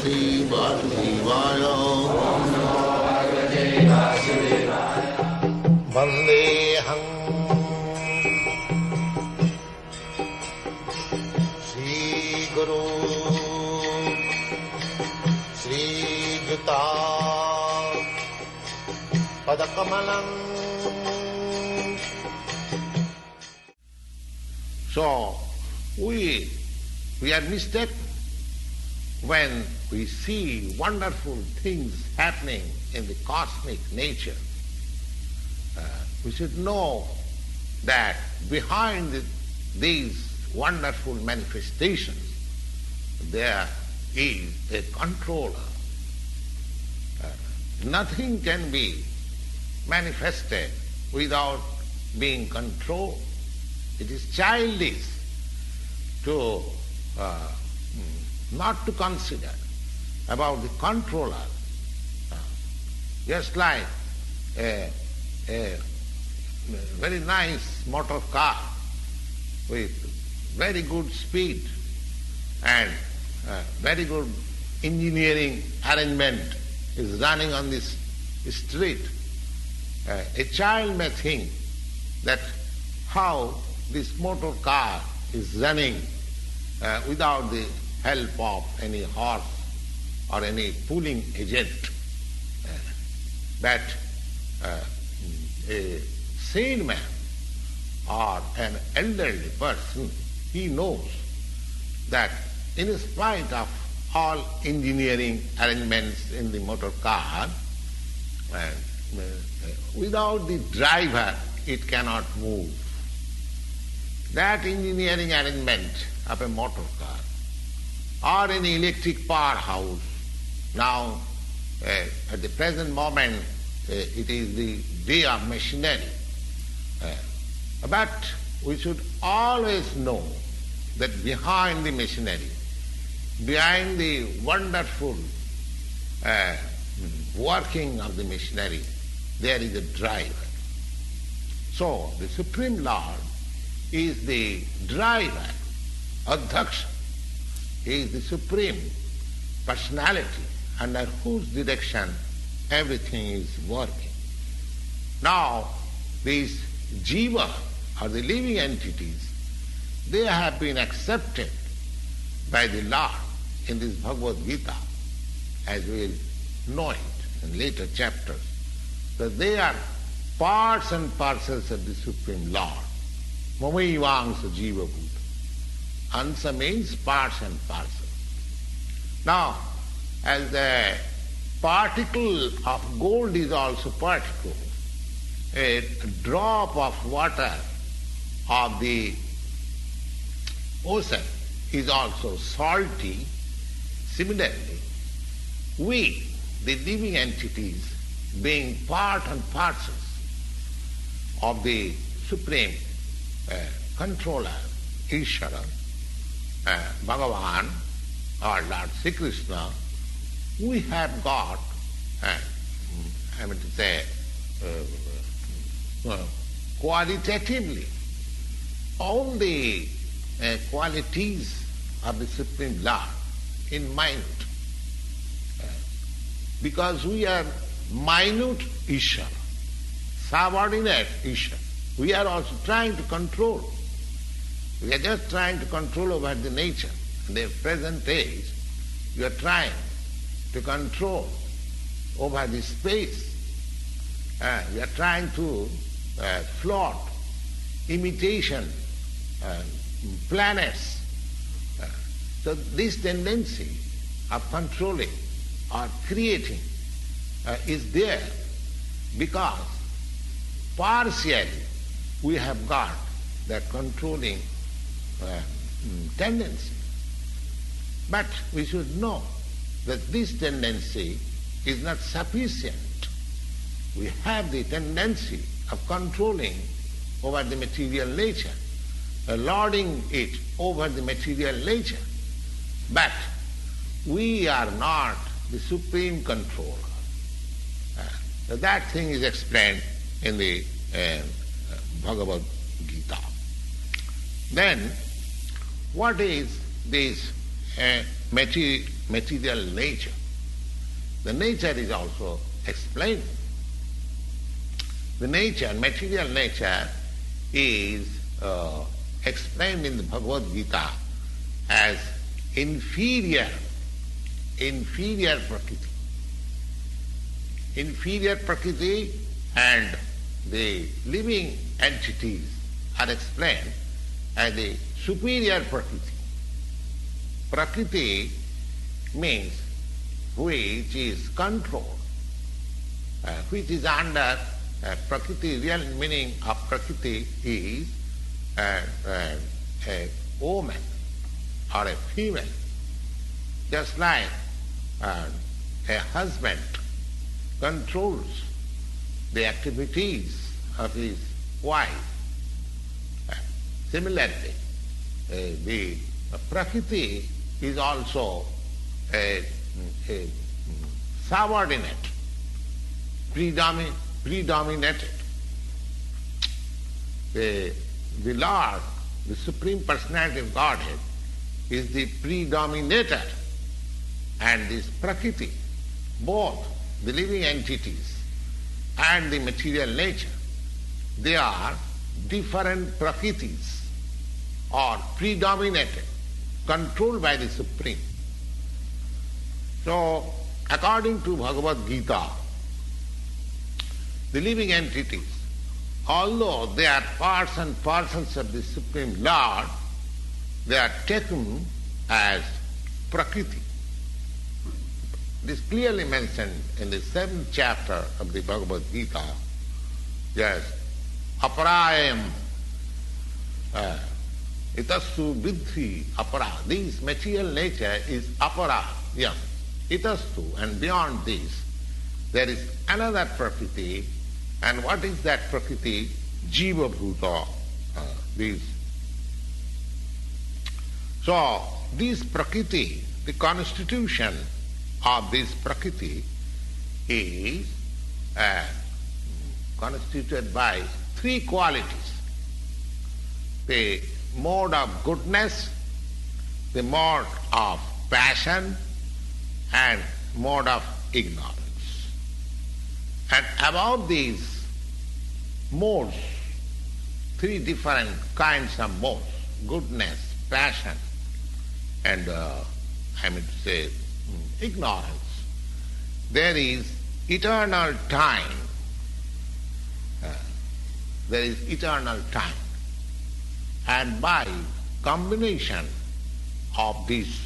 Bhagavate Vasudevaya. Vandeham Sri Guru Sri Juta Padakamalam. So, we are mistaken when we see wonderful things happening in the cosmic nature. We should know that behind these wonderful manifestations there is a controller. Nothing can be manifested without being controlled. It is childish to not to consider about the controller. Just like a very nice motor car with very good speed and very good engineering arrangement is running on this street. A child may think that how this motor car is running without the help of any horse or any pulling agent. But a sane man or an elderly person, he knows that in spite of all engineering arrangements in the motor car, without the driver it cannot move. That engineering arrangement of a motor car or an electric powerhouse, now at the present moment it is the day of machinery. But we should always know that behind the machinery, behind the wonderful working of the machinery, there is a driver. So the Supreme Lord is the driver, Adhaksha. He is the Supreme Personality under whose direction everything is working. Now, these jiva, or the living entities, they have been accepted by the Lord in this Bhagavad-gita, as we will know it in later chapters, that they are parts and parcels of the Supreme Lord. Mamaivaංsa jiva bhuta. Ansa means parts and parcels. Now, as the particle of gold is also particle, a drop of water of the ocean is also salty. Similarly, we, the living entities, being part and parcels of the Supreme Controller, Ishvara, Bhagavan, or Lord Sri Krishna, we have got, qualitatively, all the qualities of the Supreme Lord in mind. Because we are minute Ishvara, subordinate Ishvara. We are also trying to control. We are just trying to control over the nature. In the present age, we are trying to control over the space. We are trying to float imitation planets. So this tendency of controlling or creating is there because partially we have got that controlling tendency. But we should know that this tendency is not sufficient. We have the tendency of controlling over the material nature, lording it over the material nature. But we are not the supreme controller. That thing is explained in the Bhagavad-gita. Then, what is this material nature. The nature is also explained. The nature, material nature, is explained in the Bhagavad-gita as inferior Prakriti. Inferior Prakriti and the living entities are explained as the superior Prakriti. Prakriti means which is controlled, which is under Prakriti. Real meaning of Prakriti is a woman or a female. Just like a husband controls the activities of his wife. Similarly, the Prakriti is also a subordinate, predominated. The Lord, the Supreme Personality of Godhead, is the predominator, and this Prakriti, both the living entities and the material nature, they are different Prakritis, or predominated, controlled by the Supreme. So, according to Bhagavad-gita, the living entities, although they are parts and parcels of the Supreme Lord, they are taken as Prakriti. It is clearly mentioned in the 7th chapter of the Bhagavad-gita. Yes, aparayam itastu vidhi apara. This material nature is apara. Yes, itastu, and beyond this there is another Prakriti. And what is that Prakriti? Jiva bhuta. So this Prakriti, the constitution of this Prakriti, is constituted by 3 qualities: the mode of goodness, the mode of passion, and mode of ignorance. And above these modes, 3 different kinds of modes: goodness, passion, and ignorance. There is eternal time. There is eternal time. And by combination of these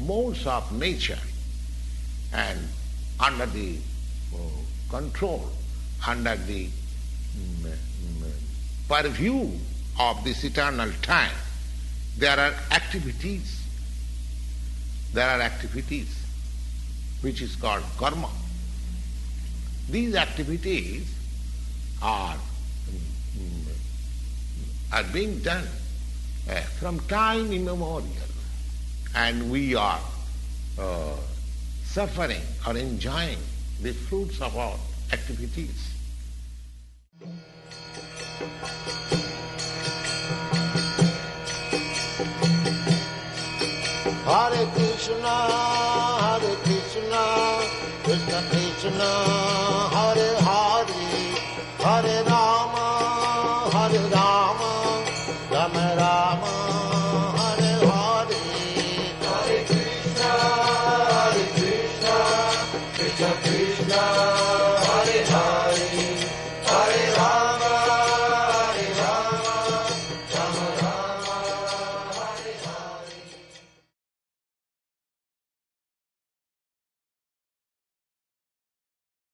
modes of nature and under the control, under the purview of this eternal time, there are activities. There are activities which is called karma. These activities are being done from time immemorial, and we are suffering or enjoying the fruits of our activities. Hare Krishna, Krishna Krishna, Hare Hare, Hare Rama, Rama Rama, Hare Hare. Hare Krishna, Krishna Krishna.